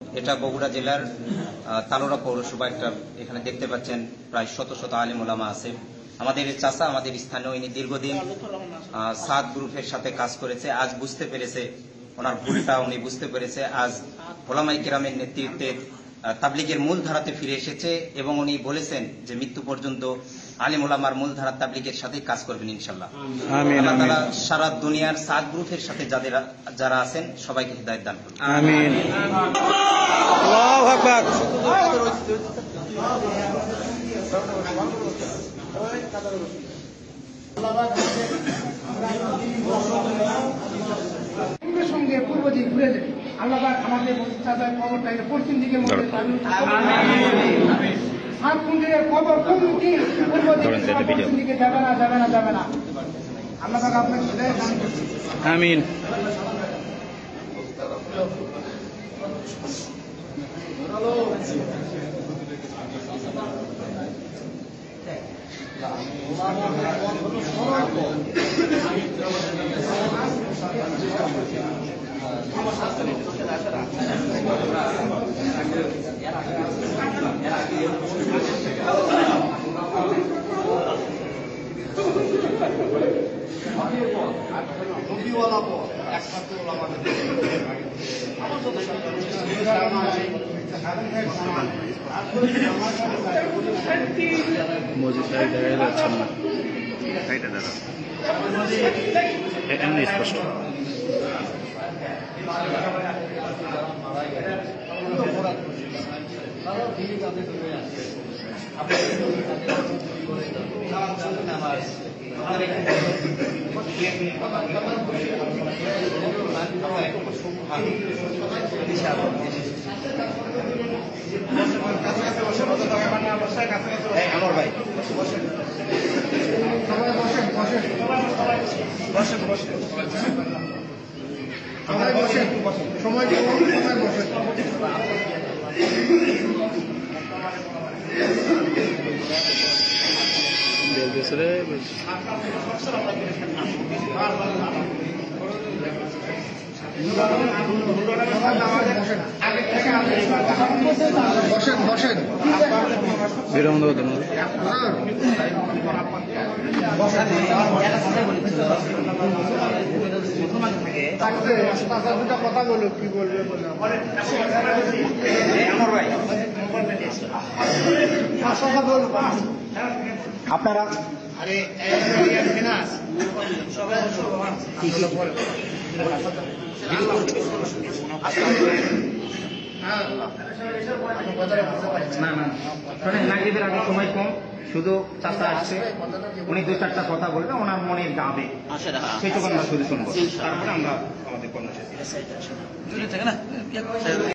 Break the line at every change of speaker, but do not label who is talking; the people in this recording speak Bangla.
এটা বগুড়া জেলার তালোড়া পৌরসভা। একটা এখানে দেখতে পাচ্ছেন প্রায় শত শত আলেম ওলামা আছে। আমাদের চাচা, আমাদের স্থানীয়, ইনি দীর্ঘদিন সাদ গ্রুপের সাথে কাজ করেছে। আজ বুঝতে পেরেছে ওনার ভুলটা, উনি বুঝতে পেরেছে। আজ ওলামায়ে কেরামের নেতৃত্বে তাবলিগের মূল ধারাতে ফিরে এসেছে এবং উনি বলেছেন যে মৃত্যু পর্যন্ত আলেম ওলামার মূল ধারা তাবলিগের সাথেই কাজ করবেন ইনশাআল্লাহ। আল্লাহ তাআলা সারা দুনিয়ার সাদ গ্রুপের সাথে যারা আছেন সবাইকে হিদায়াত দান করুন।
আমিন। আল্লাহু আকবার।
সঙ্গে পূর্ব দিক ঘুরে দেবে। আল্লাহ আমাদের কবরটাকে পশ্চিম দিকে কবর কোন দিকে যাবে না, যাবে না, যাবে না। আল্লাহ আপনাকে
আমিন। মসজিদ সাহেব দেখা যাচ্ছে না, এইটা দাদা এমনি স্পষ্ট।
আমার ভাই
সময় বসেন বসেন
বিরম দাও
কথা বলো, কি বলবে
আপনারা নাগরিকের আগে সময় কম, শুধু চাষা আসছে, উনি দু চারটা কথা বলবে, ওনার মনে যাবে সেইটুকু আমরা শুধু শুনবো, তারপরে আমরা আমাদের কর্মসূচি।